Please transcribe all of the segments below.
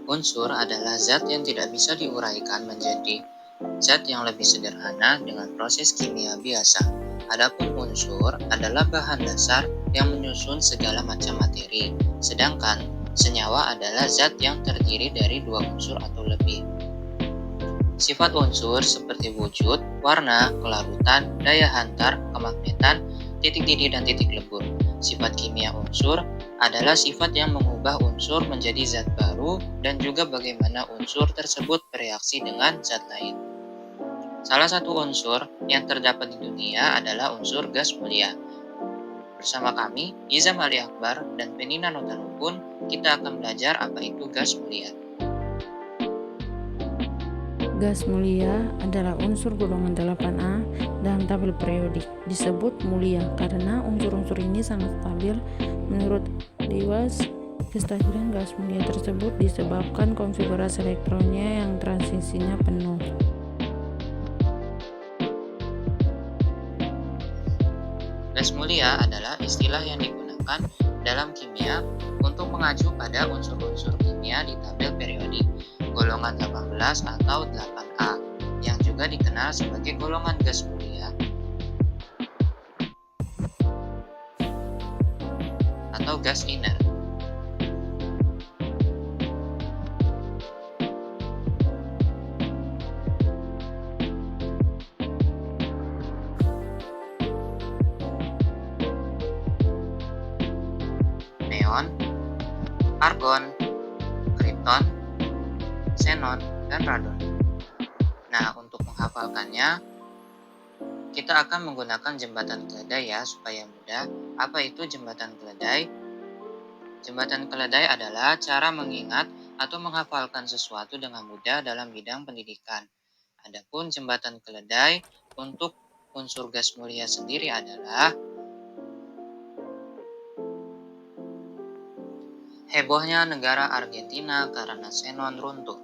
Unsur adalah zat yang tidak bisa diuraikan menjadi zat yang lebih sederhana dengan proses kimia biasa. Adapun unsur adalah bahan dasar yang menyusun segala macam materi, sedangkan senyawa adalah zat yang terdiri dari dua unsur atau lebih. Sifat unsur seperti wujud, warna, kelarutan, daya hantar, kemagnetan, titik didih dan titik lebur. Sifat kimia unsur adalah sifat yang mengubah unsur menjadi zat baru dan juga bagaimana unsur tersebut bereaksi dengan zat lain. Salah satu unsur yang terdapat di dunia adalah unsur gas mulia. Bersama kami, Izam Ali Akbar dan Penina Notanukun, kita akan belajar apa itu gas mulia. Gas mulia adalah unsur golongan 8A dalam tabel periodik. Disebut mulia karena unsur-unsur ini sangat stabil. Menurut Lewis, kestabilan gas mulia tersebut disebabkan konfigurasi elektronnya yang transisinya penuh. Gas mulia adalah istilah yang digunakan dalam kimia untuk mengacu pada unsur-unsur kimia di tabel periodik golongan 18 atau 8A yang juga dikenal sebagai golongan gas mulia atau gas inert. Neon, argon, krypton, xenon, dan radon. Nah, untuk menghafalkannya, kita akan menggunakan jembatan keledai ya, supaya mudah. Apa itu jembatan keledai? Jembatan keledai adalah cara mengingat atau menghafalkan sesuatu dengan mudah dalam bidang pendidikan. Adapun jembatan keledai untuk unsur gas mulia sendiri adalah hebohnya negara Argentina karena xenon runtuh.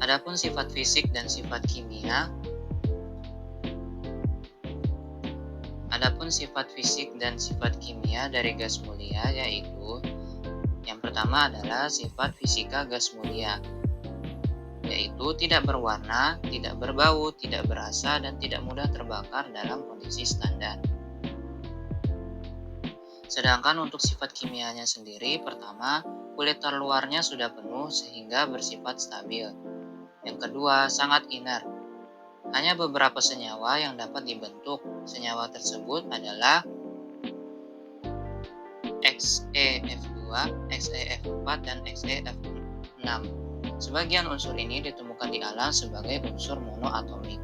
Adapun sifat fisik dan sifat kimia, dari gas mulia yaitu yang pertama adalah sifat fisika gas mulia, yaitu tidak berwarna, tidak berbau, tidak berasa, dan tidak mudah terbakar dalam kondisi standar. Sedangkan untuk sifat kimianya sendiri, pertama, kulit terluarnya sudah penuh sehingga bersifat stabil. Yang kedua, sangat inert. Hanya beberapa senyawa yang dapat dibentuk. Senyawa tersebut adalah XeF2, XeF4, dan XeF6. Sebagian unsur ini ditemukan di alam sebagai unsur monoatomik.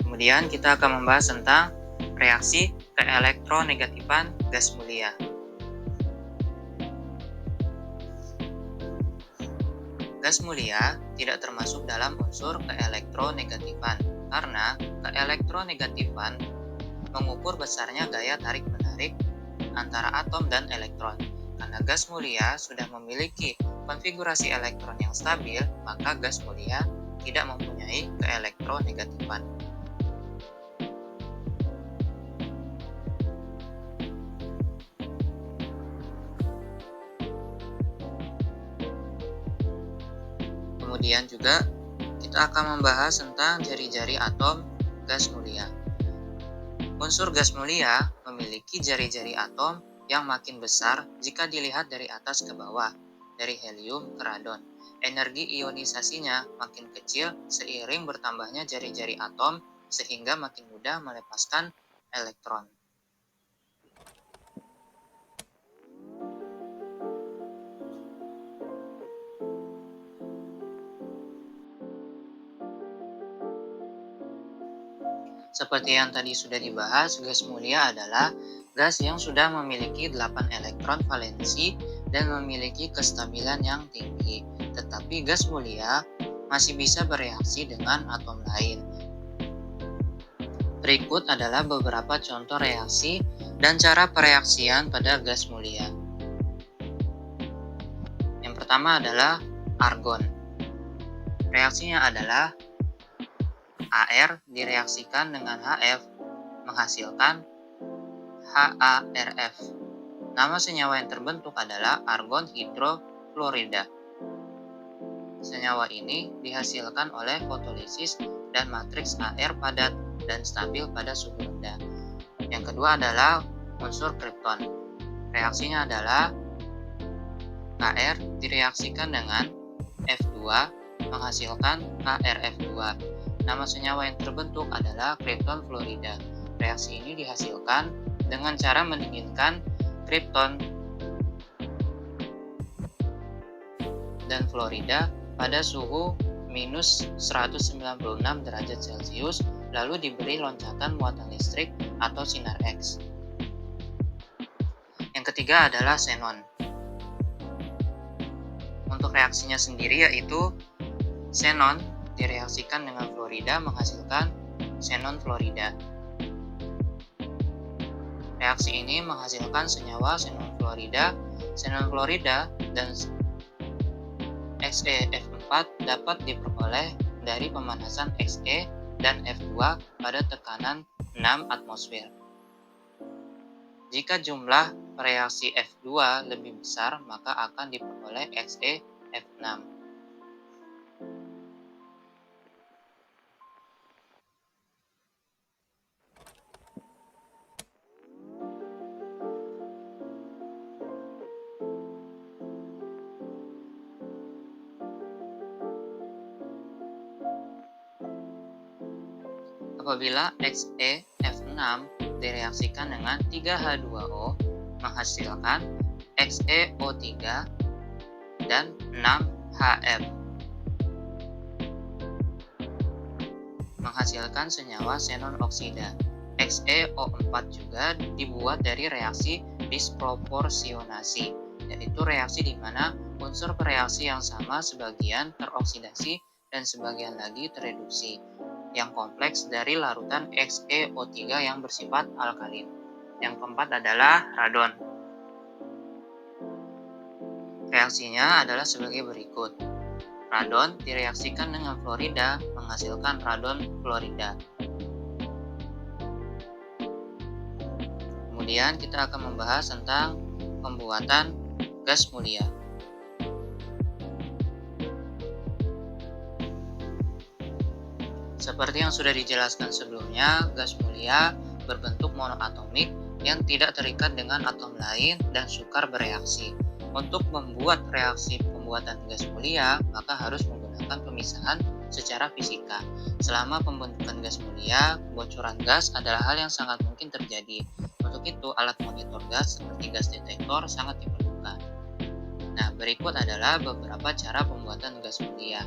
Kemudian kita akan membahas tentang reaksi keelektronegatifan gas mulia. Gas mulia tidak termasuk dalam unsur keelektronegatifan karena keelektronegatifan mengukur besarnya gaya tarik-menarik antara atom dan elektron. Karena gas mulia sudah memiliki konfigurasi elektron yang stabil, maka gas mulia tidak mempunyai keelektronegatifan. Kemudian juga kita akan membahas tentang jari-jari atom gas mulia. Unsur gas mulia memiliki jari-jari atom yang makin besar jika dilihat dari atas ke bawah, dari helium ke radon. Energi ionisasinya makin kecil seiring bertambahnya jari-jari atom sehingga makin mudah melepaskan elektron. Seperti yang tadi sudah dibahas, gas mulia adalah gas yang sudah memiliki 8 elektron valensi dan memiliki kestabilan yang tinggi. Tetapi gas mulia masih bisa bereaksi dengan atom lain. Berikut adalah beberapa contoh reaksi dan cara pereaksian pada gas mulia. Yang pertama adalah argon. Reaksinya adalah AR direaksikan dengan HF menghasilkan HARF. Nama senyawa yang terbentuk adalah argon hidrofluorida. Senyawa ini dihasilkan oleh fotolisis dan matriks AR padat dan stabil pada suhu rendah. Yang kedua adalah unsur kripton. Reaksinya adalah Kr direaksikan dengan F2 menghasilkan KrF2. Nama senyawa yang terbentuk adalah kripton fluorida. Reaksi ini dihasilkan dengan cara mendinginkan kripton dan fluorida pada suhu minus 196 derajat Celcius, lalu diberi loncatan muatan listrik atau sinar X. Yang ketiga adalah xenon. Untuk reaksinya sendiri yaitu xenon direaksikan dengan fluorida menghasilkan xenon fluorida. Reaksi ini menghasilkan senyawa xenon fluorida. Xenon fluorida dan XeF4 dapat diperoleh dari pemanasan Xe dan F2 pada tekanan 6 atmosfer. Jika jumlah reaksi F2 lebih besar, maka akan diperoleh XeF6. Apabila XeF6 direaksikan dengan 3H2O menghasilkan XeO3 dan 6Hf, menghasilkan senyawa xenon oksida. XeO4 juga dibuat dari reaksi disproporsionasi, yaitu reaksi di mana unsur bereaksi yang sama sebagian teroksidasi dan sebagian lagi tereduksi, yang kompleks dari larutan XeO3 yang bersifat alkalin. Yang keempat adalah radon. Reaksinya adalah sebagai berikut. Radon direaksikan dengan fluorida menghasilkan radon fluorida. Kemudian kita akan membahas tentang pembuatan gas mulia. Seperti yang sudah dijelaskan sebelumnya, gas mulia berbentuk monoatomik yang tidak terikat dengan atom lain dan sukar bereaksi. Untuk membuat reaksi pembuatan gas mulia, maka harus menggunakan pemisahan secara fisika. Selama pembentukan gas mulia, kebocoran gas adalah hal yang sangat mungkin terjadi. Untuk itu, alat monitor gas seperti gas detektor sangat diperlukan. Nah, berikut adalah beberapa cara pembuatan gas mulia.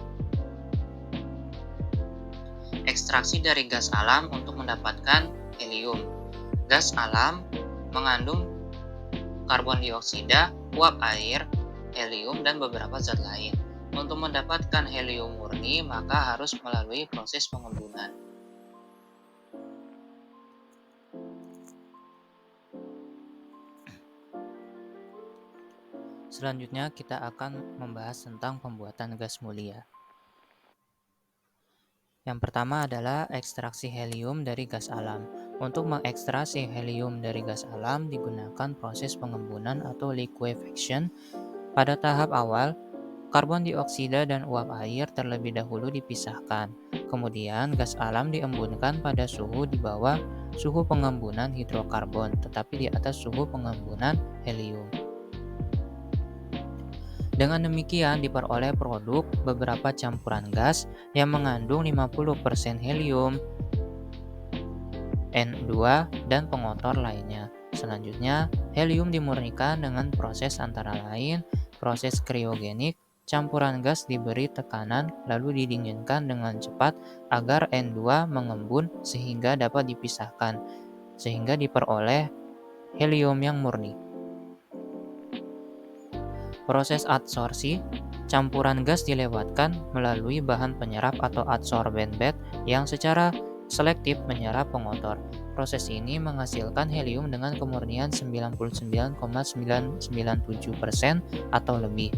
Ekstraksi dari gas alam untuk mendapatkan helium. Gas alam mengandung karbon dioksida, uap air, helium, dan beberapa zat lain. Untuk mendapatkan helium murni, maka harus melalui proses pengembunan. Selanjutnya kita akan membahas tentang pembuatan gas mulia. Yang pertama adalah ekstraksi helium dari gas alam. Untuk mengekstraksi helium dari gas alam digunakan proses pengembunan atau liquefaction. Pada tahap awal, karbon dioksida dan uap air terlebih dahulu dipisahkan. Kemudian gas alam diembunkan pada suhu di bawah suhu pengembunan hidrokarbon, tetapi di atas suhu pengembunan helium. Dengan demikian diperoleh produk beberapa campuran gas yang mengandung 50% helium, N2, dan pengotor lainnya. Selanjutnya, helium dimurnikan dengan proses antara lain proses kriogenik. Campuran gas diberi tekanan lalu didinginkan dengan cepat agar N2 mengembun sehingga dapat dipisahkan, sehingga diperoleh helium yang murni. Proses adsorpsi, campuran gas dilewatkan melalui bahan penyerap atau adsorbent bed yang secara selektif menyerap pengotor. Proses ini menghasilkan helium dengan kemurnian 99,997% atau lebih.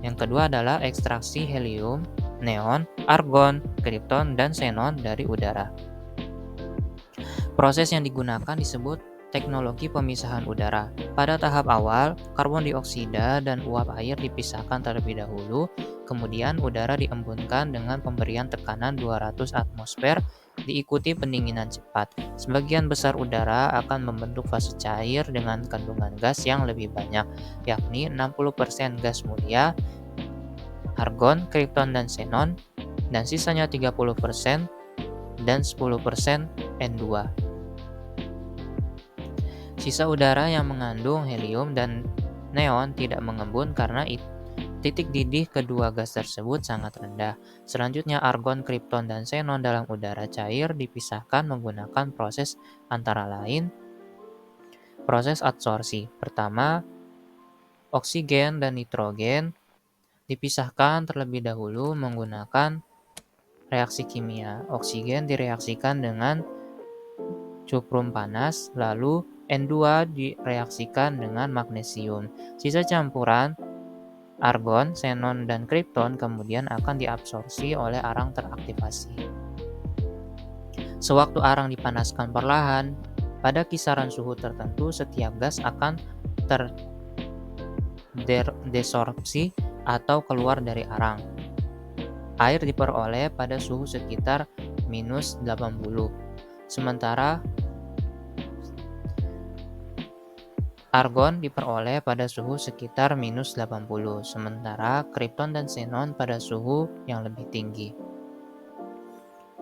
Yang kedua adalah ekstraksi helium, neon, argon, kripton, dan xenon dari udara. Proses yang digunakan disebut teknologi pemisahan udara. Pada tahap awal, karbon dioksida dan uap air dipisahkan terlebih dahulu, kemudian udara diembunkan dengan pemberian tekanan 200 atmosfer diikuti pendinginan cepat. Sebagian besar udara akan membentuk fase cair dengan kandungan gas yang lebih banyak, yakni 60% gas mulia, argon, krypton, dan xenon, dan sisanya 30% dan 10% N2. Sisa udara yang mengandung helium dan neon tidak mengembun karena titik didih kedua gas tersebut sangat rendah. Selanjutnya, argon, krypton, dan xenon dalam udara cair dipisahkan menggunakan proses antara lain proses adsorpsi. Pertama, oksigen dan nitrogen dipisahkan terlebih dahulu menggunakan reaksi kimia. Oksigen direaksikan dengan cuprum panas, lalu N2 direaksikan dengan magnesium. Sisa campuran argon, xenon, dan krypton kemudian akan diabsorpsi oleh arang teraktivasi. Sewaktu arang dipanaskan perlahan, pada kisaran suhu tertentu setiap gas akan terdesorpsi atau keluar dari arang. Air diperoleh pada suhu sekitar minus 80. Sementara argon diperoleh pada suhu sekitar minus 80, sementara krypton dan xenon pada suhu yang lebih tinggi.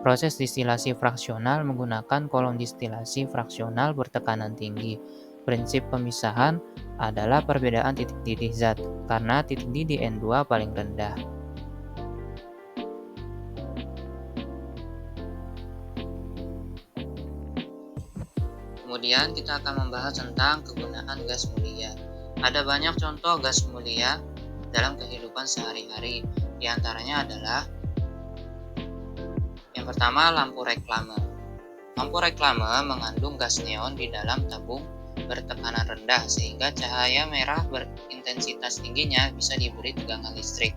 Proses distilasi fraksional menggunakan kolom distilasi fraksional bertekanan tinggi. Prinsip pemisahan adalah perbedaan titik didih zat, karena titik didih N2 paling rendah. Kemudian kita akan membahas tentang kegunaan gas mulia. Ada banyak contoh gas mulia dalam kehidupan sehari-hari. Di antaranya adalah yang pertama, lampu reklame. Lampu reklame mengandung gas neon di dalam tabung bertekanan rendah sehingga cahaya merah berintensitas tingginya bisa diberi tegangan listrik.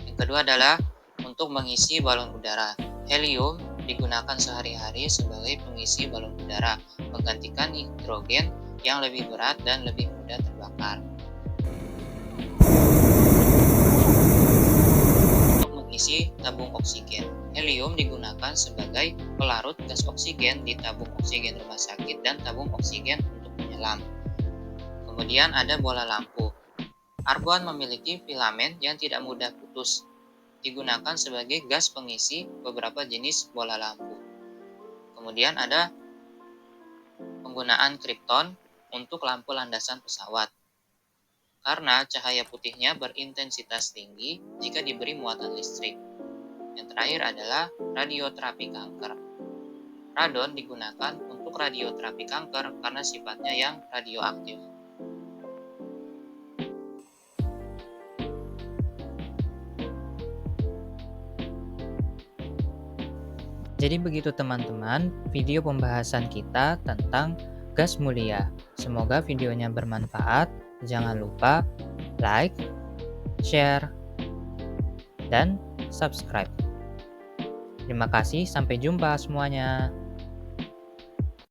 Yang kedua adalah untuk mengisi balon udara. Helium digunakan sehari-hari sebagai pengisi balon udara, menggantikan hidrogen yang lebih berat dan lebih mudah terbakar. Untuk mengisi tabung oksigen, helium digunakan sebagai pelarut gas oksigen di tabung oksigen rumah sakit dan tabung oksigen untuk penyelam. Kemudian ada bola lampu. Argon memiliki filamen yang tidak mudah putus, digunakan sebagai gas pengisi beberapa jenis bola lampu. Kemudian ada penggunaan krypton untuk lampu landasan pesawat, karena cahaya putihnya berintensitas tinggi jika diberi muatan listrik. Yang terakhir adalah radioterapi kanker. Radon digunakan untuk radioterapi kanker karena sifatnya yang radioaktif. Jadi begitu teman-teman, video pembahasan kita tentang gas mulia. Semoga videonya bermanfaat. Jangan lupa like, share, dan subscribe. Terima kasih, sampai jumpa semuanya.